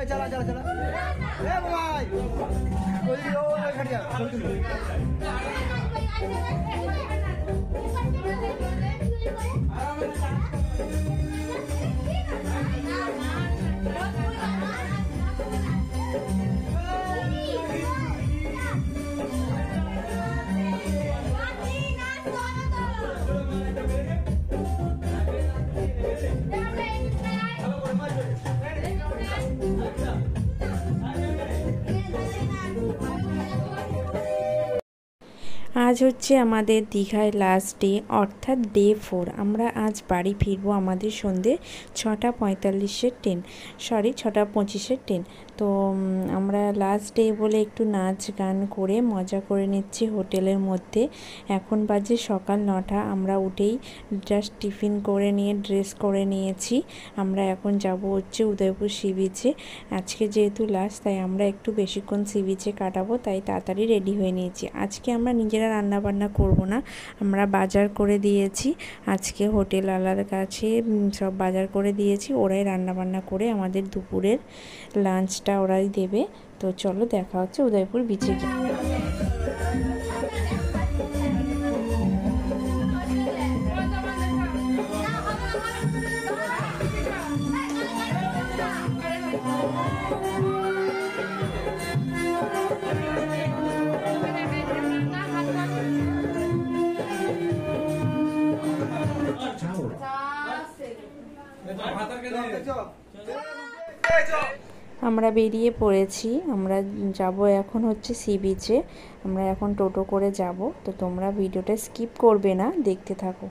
चला चला चला भाई आज হচ্ছে আমাদের দীঘায় লাস্ট ডে অর্থাৎ ডে 4। আমরা আজ বাড়ি ফিরবো আমাদের সন্ধ্যে 6টা 45-এর ট্রেন, সরি 6টা 25-এর ট্রেন। তো আমরা লাস্ট ডে বলে একটু নাচ গান করে মজা করে নিচ্ছি হোটেলের মধ্যে। এখন বাজে সকাল 9টা। আমরা উঠেই জাস্ট টিফিন করে নিয়ে ড্রেস করে নিয়েছি। আমরা এখন যাব হচ্ছে উদয়পুর সি বিচে। আজকে যেহেতু লাস্ট তাই আমরা একটু বেশিক্ষণ সি বিচে কাটাবো, তাই তাড়াতাড়ি রেডি হয়ে নিয়েছি। আজকে আমরা নিজেরা রান্না বান্না করব না, আমরা বাজার করে দিয়েছি। আজকে হোটেলওয়ালার কাছে সব বাজার করে দিয়েছি, ওরাই রান্না বান্না করে আমাদের দুপুরের লাঞ্চটা ওরাই দেবে। তো চলো দেখা হচ্ছে উদয়পুর বিচে গিয়ে। আমরা বেরিয়ে পড়েছি, আমরা যাব এখন হচ্ছে সি বিচে। আমরা এখন টোটো করে যাব, তো তোমরা ভিডিওটা স্কিপ করবে না, দেখতে থাকো।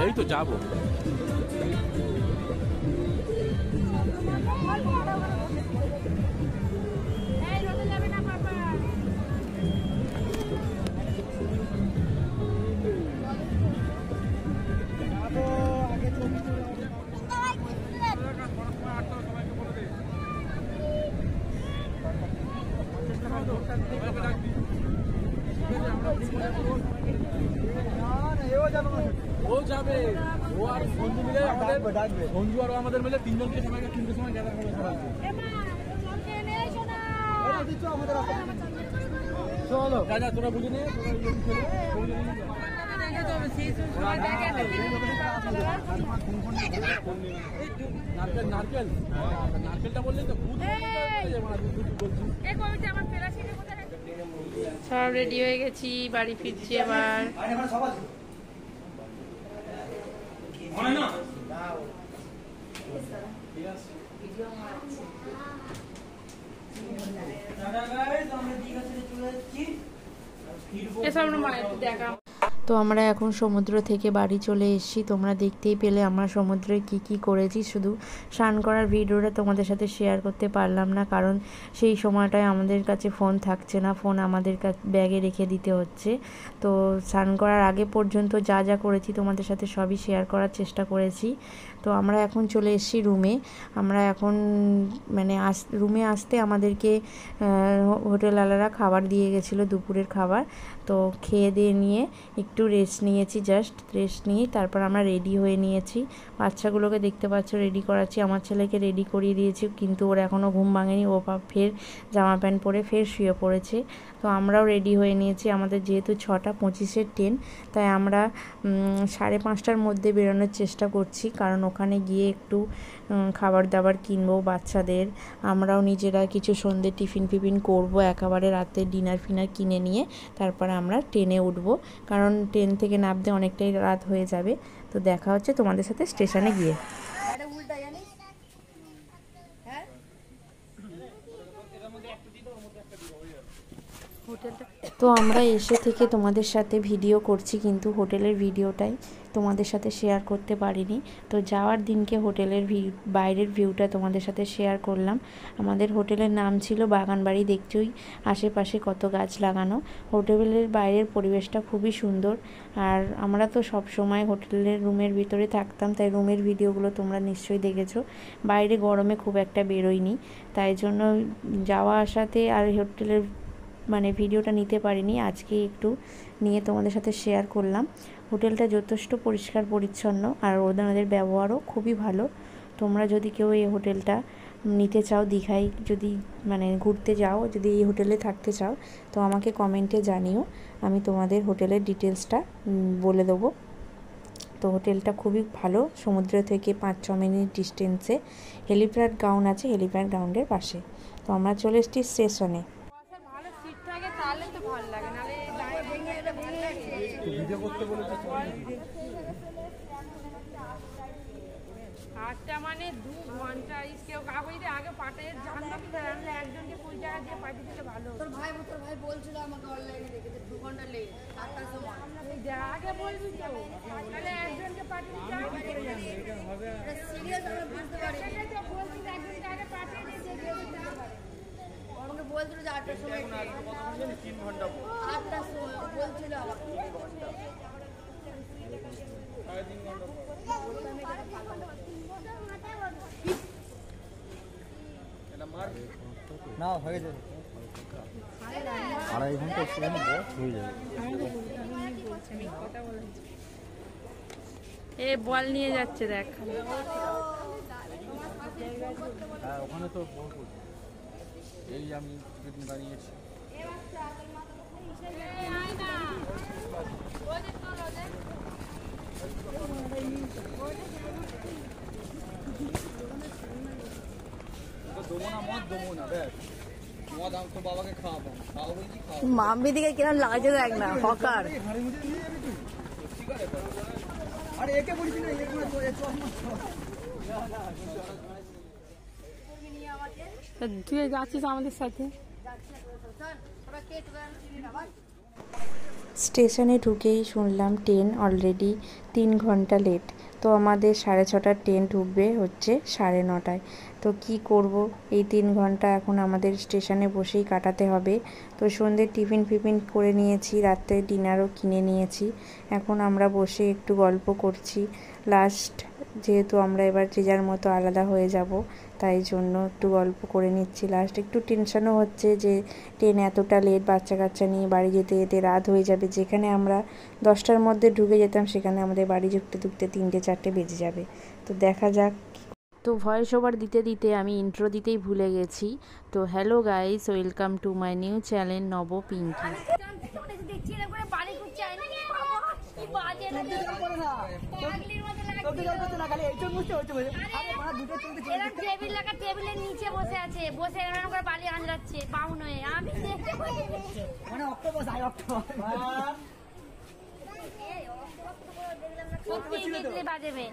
এই তো যাবো। ও যাবে, ও আর সঞ্জু মিলে সঞ্জু আর আমাদের মিলে তিনজনকে সময়কে 3টের সময় গ্যাদার করে চলো যা তোরা বুঝে নে। নারকেলটা বললেন তো সব রেডি হয়ে গেছি, বাড়ি ফিরছি এবার। তো আমরা এখন সমুদ্র থেকে বাড়ি চলে এসেছি। তোমরা দেখতেই পেলে আমরা সমুদ্রে কি করেছি। শুধু স্নান করার ভিডিওটা তোমাদের সাথে শেয়ার করতে পারলাম না, কারণ সেই সময়টায় আমাদের কাছে ফোন থাকছে না, ফোন আমাদের ব্যাগে রেখে দিতে হচ্ছে। তো স্নান করার আগে পর্যন্ত যা যা করেছি তোমাদের সাথে সবই শেয়ার করার চেষ্টা করেছি। তো আমরা এখন চলে এসেছি রুমে। আমরা এখন মানে রুমে আসতে আমাদেরকে হোটেলওয়ালারা খাবার দিয়ে গেছিলো, দুপুরের খাবার। তো খেয়ে দিয়ে নিয়ে একটু রেস্ট নিয়েছি, জাস্ট রেস্ট নিয়ে তারপর আমরা রেডি হয়ে নিয়েছি। বাচ্চাগুলোকে দেখতে পাচ্ছ রেডি করাচ্ছি, আমার ছেলেকে রেডি করিয়ে দিয়েছি, কিন্তু ওর এখনও ঘুম ভাঙেনি, ও ফের জামা প্যান্ট পরে ফের শুয়ে পড়েছে। তো আমরাও রেডি হয়ে নিয়েছি। আমাদের যেহেতু 6টা 25-এর ট্রেন, তাই আমরা 5:30টার মধ্যে বেরোনোর চেষ্টা করছি, কারণ ওখানে গিয়ে একটু খাবার দাবার কিনবো বাচ্চাদের, আমরাও নিজেরা কিছু সন্ধ্যে টিফিন ফিফিন করবো, একেবারে রাতে ডিনার ফিনার কিনে নিয়ে তারপরে আমরা ট্রেনে উঠবো, কারণ ট্রেন থেকে নামতে অনেকটাই রাত হয়ে যাবে। তো দেখা হচ্ছে তোমাদের সাথে স্টেশনে গিয়ে। তো আমরা এসে থেকে তোমাদের সাথে ভিডিও করছি, কিন্তু হোটেলের ভিডিওটাই তোমাদের সাথে শেয়ার করতে পারিনি। তো যাওয়ার দিনকে হোটেলের বাইরের ভিউটা তোমাদের সাথে শেয়ার করলাম। আমাদের হোটেলের নাম ছিল বাগানবাড়ি, দেখছোই আশেপাশে কত গাছ লাগানো। হোটেলের বাইরের পরিবেশটা খুবই সুন্দর। আর আমরা তো সব সময় হোটেলের রুমের ভিতরে থাকতাম, তাই রুমের ভিডিওগুলো তোমরা নিশ্চয়ই দেখেছো। বাইরে গরমে খুব একটা বেরোইনি, তাই জন্য যাওয়া আসাতে আর হোটেলের ভিডিওটা নিতে পারিনি। আজকে একটু নিয়ে তোমাদের সাথে শেয়ার করলাম। হোটেলটা যথেষ্ট পরিষ্কার পরিচ্ছন্ন, আর ওদের ব্যবহারও খুবই ভালো। তোমরা যদি কেউ এই হোটেলটা নিতে চাও, দীঘায় যদি ঘুরতে যাও, যদি এই হোটেলে থাকতে চাও, তো আমাকে কমেন্টে জানিও, আমি তোমাদের হোটেলের ডিটেলসটা বলে দেবো। তো হোটেলটা খুবই ভালো, সমুদ্র থেকে 5-6 মিনিট ডিস্টেন্সে হেলিপ্যাড গ্রাউন্ড আছে, হেলিপ্যাড গ্রাউন্ডের পাশে। তো আমরা চলে এসেছি স্টেশনে। ভিডিও করতে বলেছে আটটা 2 ঘন্টা কেউ কাগজে আগে পাঠিয়ে জানলাম, একজনকে 20 টাকা দিয়ে পাঠিয়ে দিলে ভালো। তোর ভাই বলছিল আমাকে অনলাইনে দেখে 2 ঘন্টা লেট, 8টার সময় আগে বলবি তো, তাহলে একজনকে পাঠিয়ে দিতে হবে। সিরিয়াস আমরা বুঝতে পারি, তো বলছি একজনকে আগে পাঠিয়ে দিয়েছে, আমাকে বলছিল যে 8টার সময় 3 ঘন্টা 8টার সময় বলছিল আমাকে 3.5 ঘন্টা না হয়ে যাবে, 2.5 ঘন্টা হয়ে যাবে। এ বল নিয়ে যাচ্ছে দেখ। হ্যাঁ ওখানে তো এই আমি টিকিট দাঁড়িয়েছি। মাম্মি দিকে কিরম লাগছে দেখ না, হকার। আরে একে বলিস না, তুই যাচ্ছিস আমাদের সাথে। স্টেশনে ঢুকেই শুনলাম ট্রেন অলরেডি 3 ঘন্টা লেট। তো আমাদের 6:30টার ট্রেন ঢুকবে হচ্ছে 9:30টায়। তো কি করব, এই 3 ঘন্টা এখন আমাদের স্টেশনে বসেই কাটাতে হবে। তো সন্ধ্যে টিফিন করে নিয়েছি, রাত্রে ডিনারও কিনে নিয়েছি। এখন আমরা বসে একটু গল্প করছি। লাস্ট যেহেতু আমরা এবার যে যার মতো আলাদা হয়ে যাব, তাই জন্য একটু গল্প করে নিচ্ছি। লাস্ট একটু টেনশনও হচ্ছে যে ট্রেন এতটা লেট, বাচ্চা কাচ্চা নিয়ে বাড়ি যেতে যেতে রাত হয়ে যাবে। যেখানে আমরা 10টার মধ্যে ঢুকে যেতাম, সেখানে আমাদের বাড়ি ঢুকতে 3টে-4টে বেজে যাবে। তো দেখা যাক। তো ভয়েস ওভার দিতে দিতে আমি ইন্ট্রো দিতেই ভুলে গেছি। তো hello guys, welcome to my new channel নব পিঙ্কি। টেবিলের নিচে বসে আছে, বসে এরকম করে বালি আঁচড়াচ্ছে বাউন হয়ে। আমি সত্যি তিতলি বাজবে,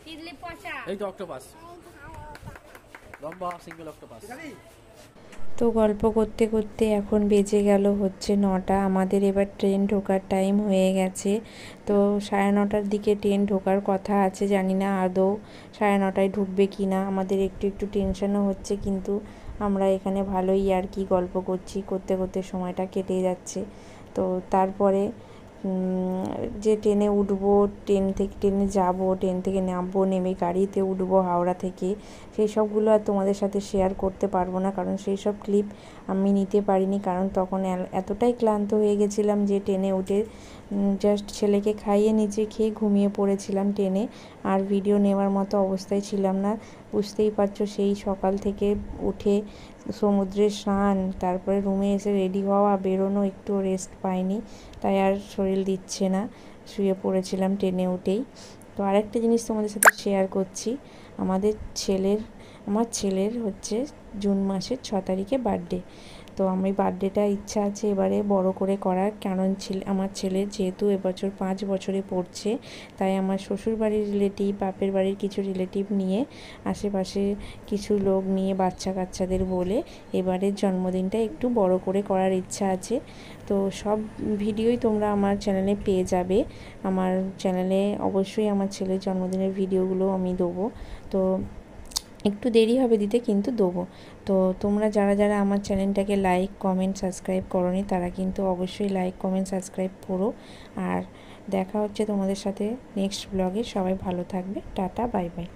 তিতলি পচা। এই তো অক্টোপাস, লম্বা সিঙ্গেল অক্টোপাস। তো গল্প করতে করতে এখন বেজে গেল হচ্ছে 9টা। আমাদের এবার ট্রেন ঢোকার টাইম হয়ে গেছে। তো 9:30টার দিকে ট্রেন ঢোকার কথা আছে, জানি না আদৌ 9:30টায় ঢুকবে কি না। আমাদের একটু টেনশনও হচ্ছে, কিন্তু আমরা এখানে ভালোই আর কি গল্প করতে করতে সময়টা কেটে যাচ্ছে। তো তারপরে যে ট্রেনে উঠবো, ট্রেনে যাব, ট্রেন থেকে নামবো, নেমে গাড়িতে উঠবো হাওড়া থেকে, সেই সবগুলো আর তোমাদের সাথে শেয়ার করতে পারবো না, কারণ সেই সব ক্লিপ আমি নিতে পারিনি। কারণ তখন এতটাই ক্লান্ত হয়ে গেছিলাম যে ট্রেনে উঠে জাস্ট ছেলেকে খাইয়ে নিজে খেয়ে ঘুমিয়ে পড়েছিলাম ট্রেনে। আর ভিডিও নেওয়ার মতো অবস্থায় ছিলাম না। বুঝতেই পারছো, সেই সকাল থেকে উঠে সমুদ্রে স্নান, তারপরে রুমে এসে রেডি হওয়া, বেরোনো, একটু রেস্ট পাইনি, তাই আর শরীর দিচ্ছে না, শুয়ে পড়েছিলাম ট্রেনে উঠেই। তো আরেকটা জিনিস তোমাদের সাথে শেয়ার করছি। আমার ছেলের হচ্ছে জুন মাসের 6 তারিখে বার্থডে। তো আমি বার্থডেটা ইচ্ছা আছে এবারে বড় করে করার, কারণ আমার ছেলে যেহেতু এবছর 5 বছরে পড়ছে, তাই আমার শ্বশুর বাড়ির রিলেটিভ, বাপের বাড়ির কিছু রিলেটিভ নিয়ে, আশেপাশে কিছু লোক নিয়ে, বাচ্চা কাচ্চাদের বলে এবারের জন্মদিনটা একটু বড় করে করার ইচ্ছা আছে। তো সব ভিডিওই তোমরা আমার চ্যানেলে পেয়ে যাবে। আমার চ্যানেলে অবশ্যই আমার ছেলের জন্মদিনের ভিডিওগুলো আমি দেবো। তো একটু দেরি হবে দিতে, কিন্তু দেবো। তো তোমরা যারা যারা আমার চ্যানেলটাকে লাইক, কমেন্ট, সাবস্ক্রাইব করোনি, তারা কিন্তু অবশ্যই লাইক, কমেন্ট, সাবস্ক্রাইব করো। আর দেখা হচ্ছে তোমাদের সাথে নেক্সট ব্লগে। সবাই ভালো থাকবে। Tata, bye bye.